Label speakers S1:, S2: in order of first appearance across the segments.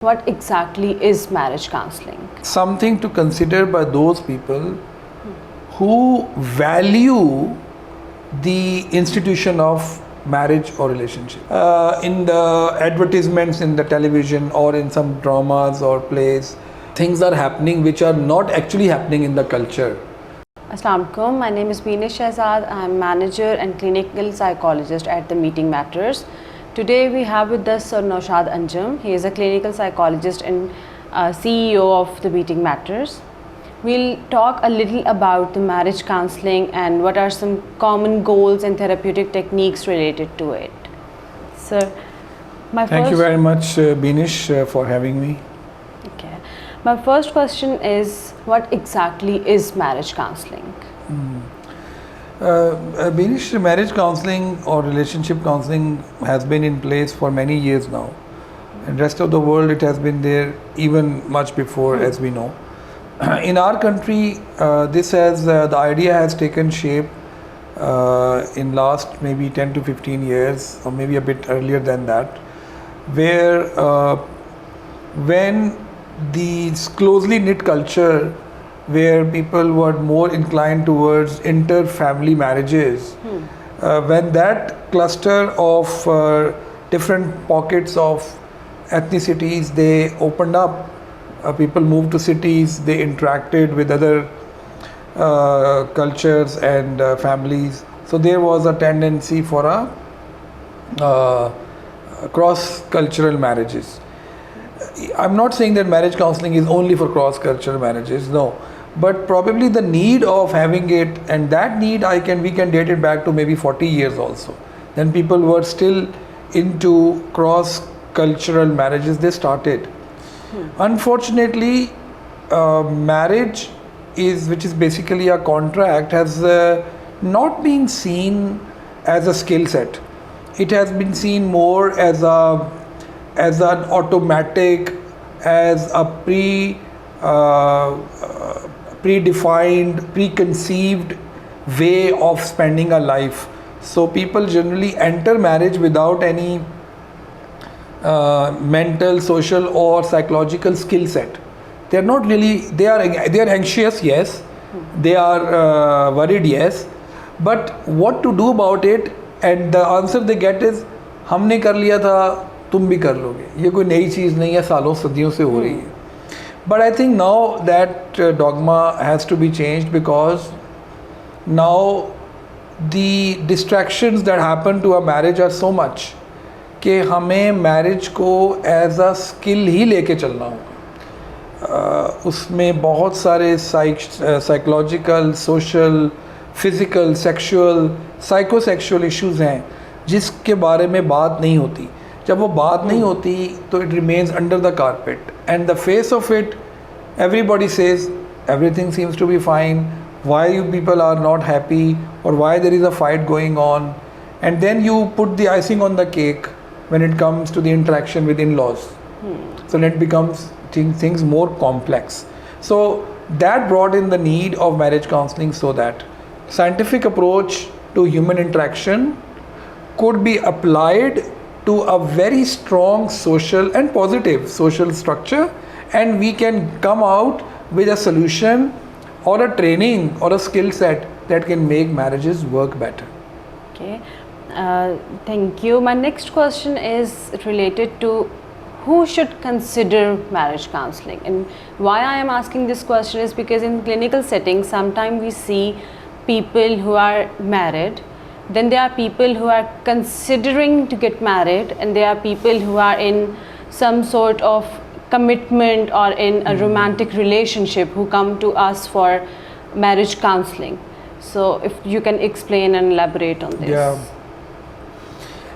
S1: What exactly is marriage counseling?
S2: Something to consider by those people who value the institution of marriage or relationship. In the advertisements in the television or in some dramas or plays, things are happening which are not actually happening in the culture.
S1: Assalamu alaikum. My name is Shahzad. I am manager and clinical psychologist at the Meeting Matters. Today we have with us Sir Naushad Anjum. He is a clinical psychologist and CEO of the Meeting Matters. We'll talk a little about the marriage counseling and what are some common goals and therapeutic techniques related to it. Sir,
S2: Thank you very much, Binish, for having me.
S1: Okay. My first question is, what exactly is marriage counseling?
S2: Binish, marriage counseling or relationship counseling has been in place for many years now. In the rest of the world, it has been there even much before, as we know. In our country, the idea has taken shape in last maybe 10 to 15 years, or maybe a bit earlier than that, where when these closely knit culture where people were more inclined towards inter-family marriages, when that cluster of different pockets of ethnicities, they opened up, people moved to cities, they interacted with other cultures and families. So there was a tendency for cross-cultural marriages. I'm not saying that marriage counseling is only for cross-cultural marriages, no. But probably the need of having it, and that need we can date it back to maybe 40 years also. Then people were still into cross-cultural marriages, they started. Unfortunately, marriage which is basically a contract, has not been seen as a skill set. It has been seen more as an automatic, as a predefined, preconceived way of spending a life. So people generally enter marriage without any mental, social or psychological skill set. They're not really, they are anxious, yes, they are worried, yes, but what to do about it, and the answer they get is, हमने कर लिया था, तुम भी कर लोगे. ये कोई नई चीज़ नहीं है, सालों सदियों से हो रही है. But I think now that dogma has to be changed, because now the distractions that happen to a marriage are so much कि हमें मैरिज को एज अ स्किल ही लेके चलना होगा. उसमें बहुत सारे psychological, social, physical, sexual, psychosexual issues हैं जिसके बारे में बात नहीं होती. जब वो बात नहीं होती तो it remains under the carpet, and the face of it everybody says everything seems to be fine, why you people are not happy, or why there is a fight going on, and then you put the icing on the cake when it comes to the interaction with in-laws. So then it becomes things more complex. So that brought in the need of marriage counseling, so that scientific approach to human interaction could be applied to a very strong social and positive social structure, and we can come out with a solution or a training or a skill set that can make marriages work better.
S1: Okay, thank you. My next question is related to who should consider marriage counseling, and why I am asking this question is because in clinical settings sometimes we see people who are married, then there are people who are considering to get married, and there are people who are in some sort of commitment or in a romantic relationship who come to us for marriage counseling. So if you can explain and elaborate on this.
S2: Yeah.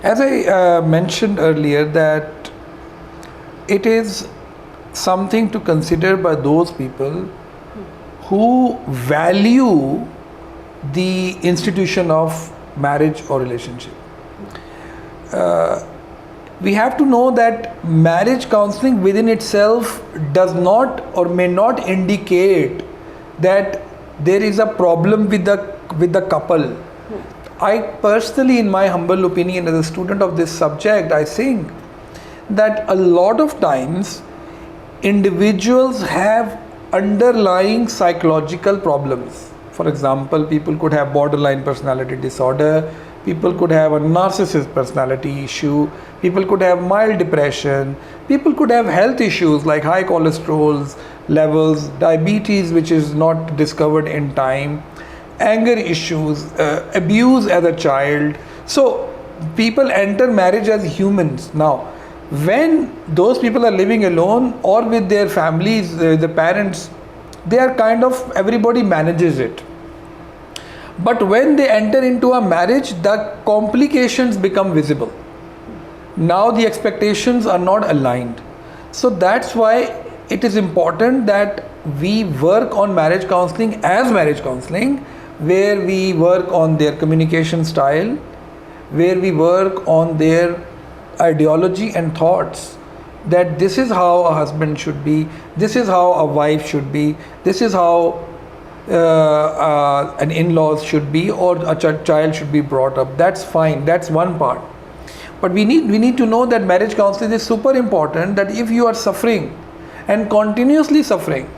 S2: As I mentioned earlier, that it is something to consider by those people who value the institution of marriage or relationship. We have to know that marriage counseling within itself does not or may not indicate that there is a problem with the couple. I personally, in my humble opinion as a student of this subject, I think that a lot of times individuals have underlying psychological problems. For example, people could have borderline personality disorder, people could have a narcissist personality issue, people could have mild depression, people could have health issues like high cholesterol levels, diabetes which is not discovered in time, anger issues, abuse as a child. So people enter marriage as humans. Now when those people are living alone or with their families, the parents, they are kind of, everybody manages it. But when they enter into a marriage, the complications become visible. Now the expectations are not aligned. So that's why it is important that we work on marriage counseling as marriage counseling, where we work on their communication style, where we work on their ideology and thoughts, that this is how a husband should be, this is how a wife should be, this is how an in-laws should be, or a child should be brought up. That's fine, that's one part. But we need to know that marriage counseling is super important, that if you are suffering and continuously suffering,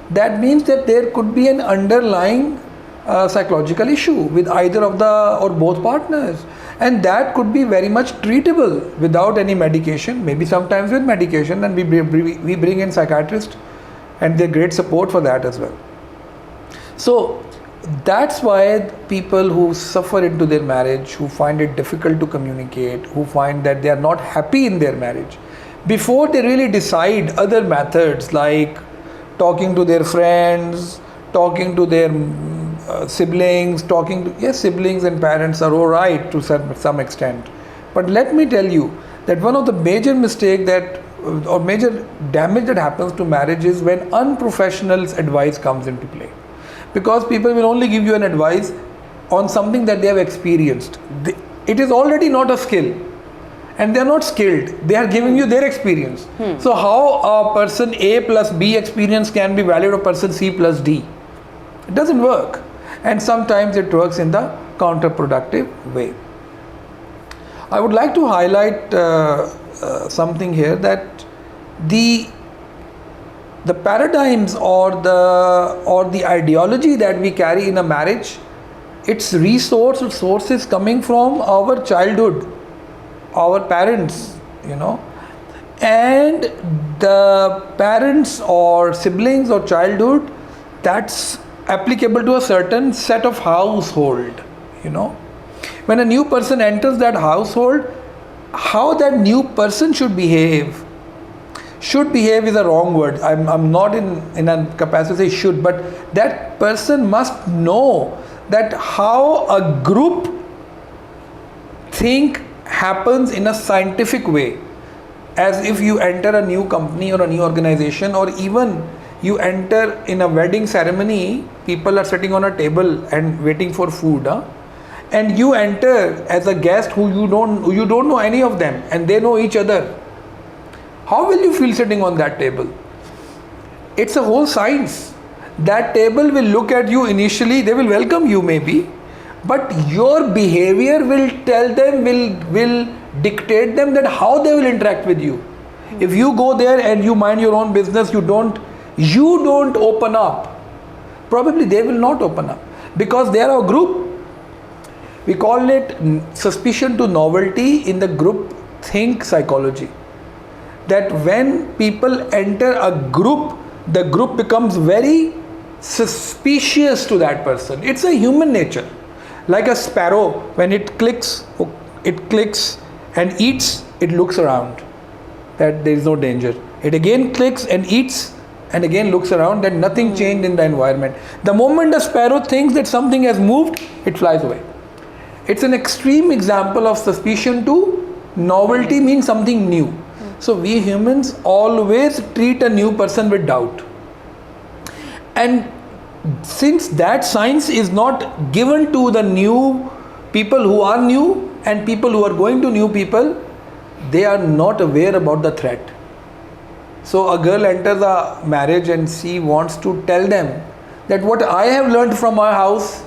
S2: that means that there could be an underlying psychological issue with either of the or both partners, and that could be very much treatable without any medication, maybe sometimes with medication, and we bring in psychiatrists and they're great support for that as well. So that's why people who suffer into their marriage, who find it difficult to communicate, who find that they are not happy in their marriage, before they really decide other methods like talking to their friends, talking to their siblings, siblings and parents are all right to some extent. But let me tell you that one of the major mistake or major damage that happens to marriage is when unprofessional advice comes into play. Because people will only give you an advice on something that they have experienced. It is already not a skill, and they are not skilled. They are giving you their experience. So how a person A plus B experience can be valid of person C plus D? It doesn't work. And sometimes it works in the counterproductive way. I would like to highlight something here, that the paradigms or the ideology that we carry in a marriage, its source is coming from our childhood, our parents, and the parents or siblings or childhood, that's applicable to a certain set of household. When a new person enters that household, how that new person should behave is a wrong word. I'm not in a capacity to say should, but that person must know that how a group think happens in a scientific way. As if you enter a new company or a new organization, or even you enter in a wedding ceremony, people are sitting on a table and waiting for food, and you enter as a guest who you don't know any of them, and they know each other. How will you feel sitting on that table? It's a whole science. That table will look at you initially, they will welcome you maybe, but your behavior will tell them, will dictate them that how they will interact with you. If you go there and you mind your own business, you don't open up, probably they will not open up, because they are a group. We call it suspicion to novelty in the group think psychology. That when people enter a group, the group becomes very suspicious to that person. It's a human nature. Like a sparrow, when it clicks and eats, it looks around that there is no danger. It again clicks and eats and again looks around, that nothing changed in the environment. The moment the sparrow thinks that something has moved, it flies away. It's an extreme example of suspicion to novelty, means something new. So we humans always treat a new person with doubt. And since that science is not given to the new people who are new and people who are going to new people, they are not aware about the threat. So a girl enters a marriage and she wants to tell them that what I have learned from my house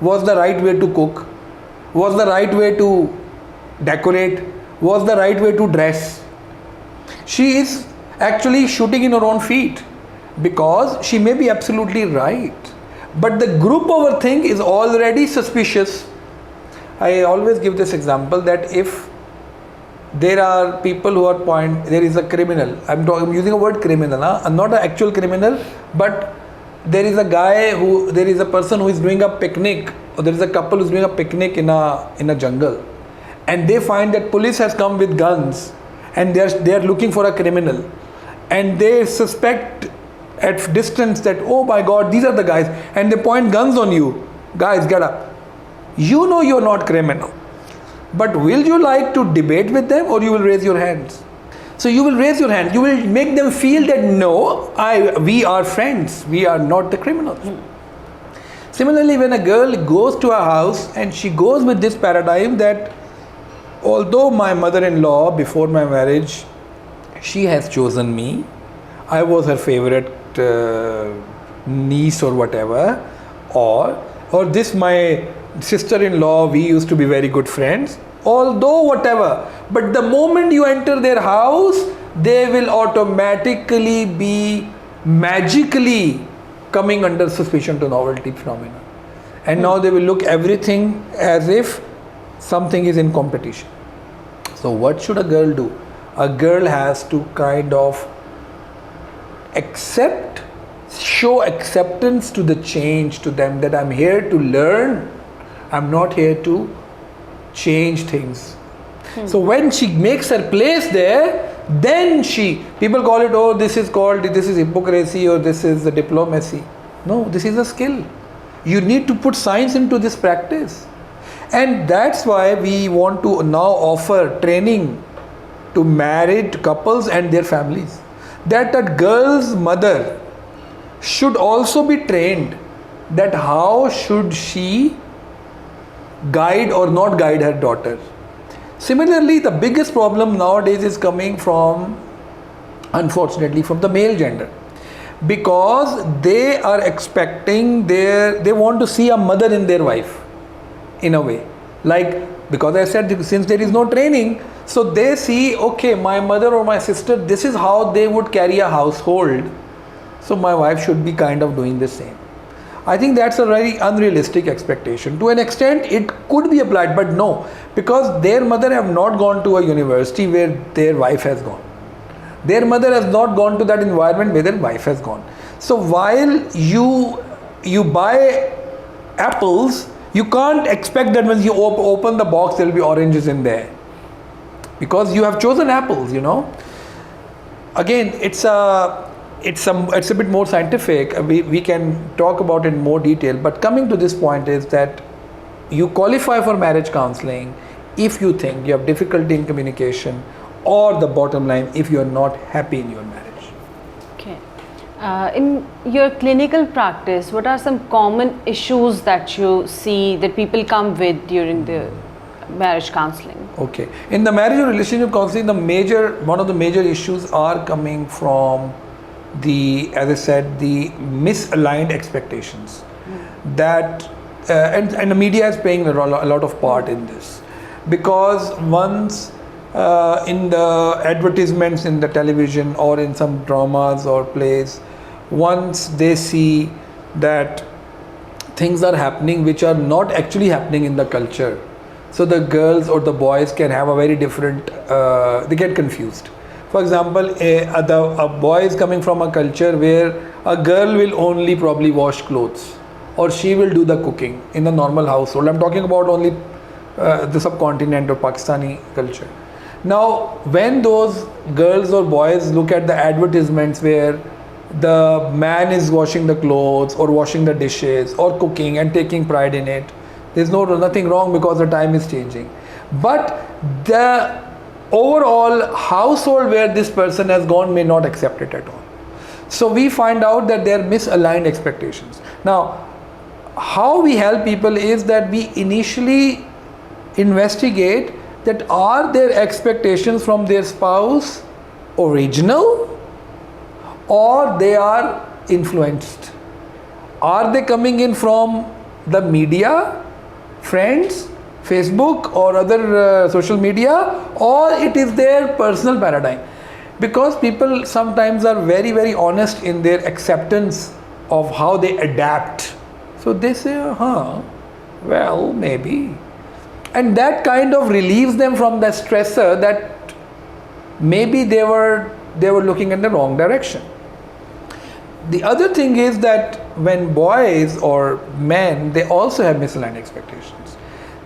S2: was the right way to cook, was the right way to decorate, was the right way to dress. She is actually shooting in her own feet, because she may be absolutely right, but the group overthink is already suspicious. I always give this example that if there are people who are there is a criminal, I'm using a word criminal, not an actual criminal, but there is a person who is doing a picnic, or there is a couple who is doing a picnic in a jungle, and they find that police has come with guns and they are looking for a criminal, and they suspect at distance that, oh my god, these are the guys, and they point guns on you. Guys, get up. You know you're not criminal, but will you like to debate with them, or you will raise your hands? So you will raise your hand. You will make them feel that no, we are friends. We are not the criminals. Similarly, when a girl goes to a house and she goes with this paradigm that although my mother-in-law before my marriage, she has chosen me, I was her favorite niece or whatever, or this my sister-in-law, we used to be very good friends, although whatever, but the moment you enter their house, they will automatically be magically coming under suspicion to novelty phenomena, and now they will look everything as if something is in competition. So what should a girl do? A girl has to kind of show acceptance to the change to them, that I'm here to learn, I'm not here to change things. So when she makes her place there, then people call it, oh, this is hypocrisy, or this is the diplomacy. No, this is a skill. You need to put science into this practice. And that's why we want to now offer training to married couples and their families, that a girl's mother should also be trained that how should she guide or not guide her daughter. Similarly, the biggest problem nowadays is coming from, unfortunately, from the male gender, because they are expecting they want to see a mother in their wife, in a way, like, because I said, since there is no training, so they see, okay, my mother or my sister, this is how they would carry a household, so my wife should be kind of doing the same. I think that's a very unrealistic expectation. To an extent, it could be applied, but no, because their mother have not gone to a university where their wife has gone. Their mother has not gone to that environment where their wife has gone. So while you buy apples, you can't expect that when you open the box, there will be oranges in there, because you have chosen apples, Again, it's a bit more scientific. We can talk about it in more detail, but coming to this point is that you qualify for marriage counseling if you think you have difficulty in communication, or the bottom line, if you are not happy in your marriage.
S1: Okay. In your clinical practice, what are some common issues that you see that people come with during the marriage counseling?
S2: Okay. In the marriage or relationship counseling, one of the major issues are coming from as I said, the misaligned expectations. That and the media is playing a lot of part in this, because once in the advertisements in the television or in some dramas or plays, once they see that things are happening which are not actually happening in the culture, so the girls or the boys can have a very different, they get confused. For example, a boy is coming from a culture where a girl will only probably wash clothes, or she will do the cooking in the normal household. I'm talking about only the subcontinent or Pakistani culture. Now, when those girls or boys look at the advertisements where the man is washing the clothes or washing the dishes or cooking and taking pride in it, there's nothing wrong, because the time is changing. But the overall household where this person has gone may not accept it at all. So we find out that there are misaligned expectations. Now, how we help people is that we initially investigate that are their expectations from their spouse original, or they are influenced. Are they coming in from the media, friends, Facebook or other social media, or it is their personal paradigm. Because people sometimes are very, very honest in their acceptance of how they adapt. So they say, well, maybe. And that kind of relieves them from the stressor that maybe they were looking in the wrong direction. The other thing is that when boys or men, they also have misaligned expectations.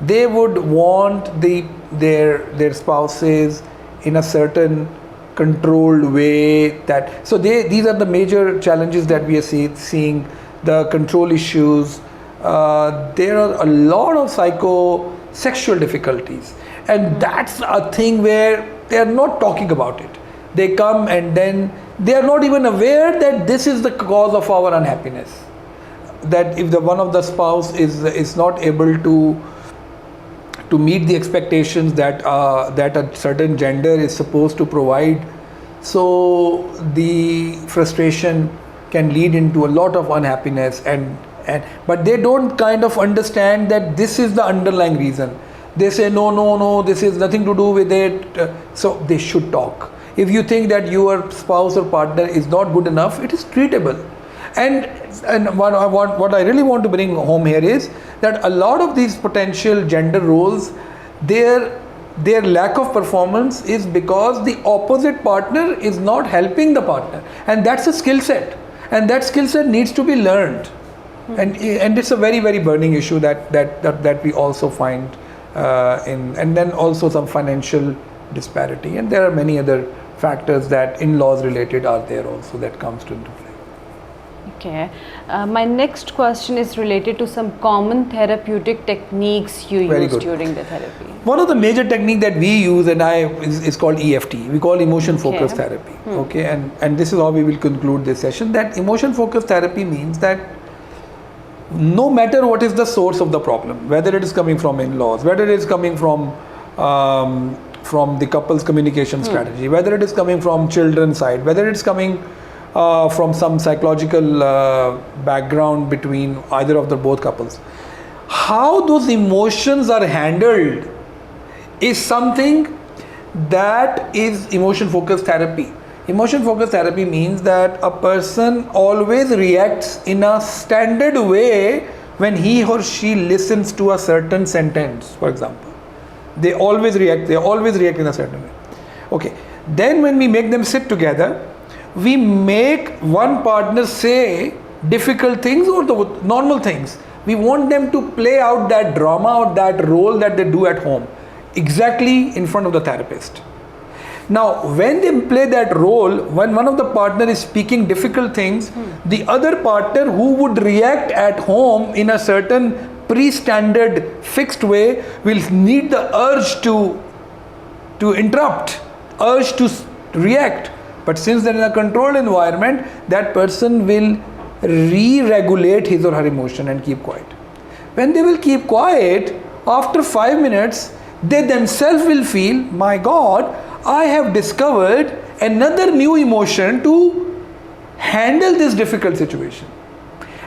S2: They would want their spouses in a certain controlled way. So these are the major challenges that we are seeing, the control issues. There are a lot of psychosexual difficulties, and that's a thing where they are not talking about it. They come and then they are not even aware that this is the cause of our unhappiness. That if one of the spouse is not able to meet the expectations that a certain gender is supposed to provide, so the frustration can lead into a lot of unhappiness, but they don't kind of understand that this is the underlying reason. They say no, this is nothing to do with it. So they should talk. If you think that your spouse or partner is not good enough, it is treatable. And what I really want to bring home here is that a lot of these potential gender roles, their lack of performance is because the opposite partner is not helping the partner, and that's a skill set, and that skill set needs to be learned. And it's a very, very burning issue that we also find and then also some financial disparity, and there are many other factors that in-laws related are there also that comes into play.
S1: Okay. My next question is related to some common therapeutic techniques you use during the therapy.
S2: One of the major technique that we use is called EFT. We call emotion focused therapy. Okay, and this is how we will conclude this session. That emotion focused therapy means that no matter what is the source of the problem, whether it is coming from in-laws, whether it is coming from the couple's communication strategy, whether it is coming from children's side, whether it's coming from some psychological background between either of the both couples, how those emotions are handled is something that is emotion focused therapy. Emotion focused therapy means that a person always reacts in a standard way when he or she listens to a certain sentence, for example. They always react in a certain way. Okay. Then when we make them sit together, we make one partner say difficult things or the normal things. We want them to play out that drama or that role that they do at home exactly in front of the therapist. Now, when they play that role, when one of the partner is speaking difficult things, the other partner who would react at home in a certain pre-standard fixed way will need the urge to interrupt, urge to react. But since they're in a controlled environment, that person will re-regulate his or her emotion and keep quiet. When they will keep quiet, after 5 minutes, they themselves will feel, my God, I have discovered another new emotion to handle this difficult situation.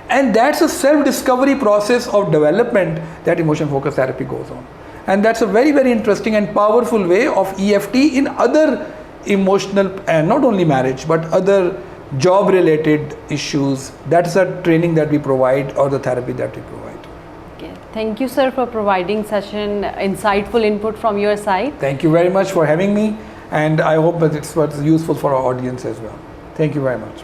S2: And that's a self-discovery process of development that emotion focused therapy goes on. And that's a very, very interesting and powerful way of EFT in other emotional, and not only marriage, but other job related issues. That's a training that we provide, or the therapy that we provide.
S1: Okay. Thank you, sir, for providing such an insightful input from your side.
S2: Thank you very much for having me, and I hope that it was useful for our audience as well. Thank you very much.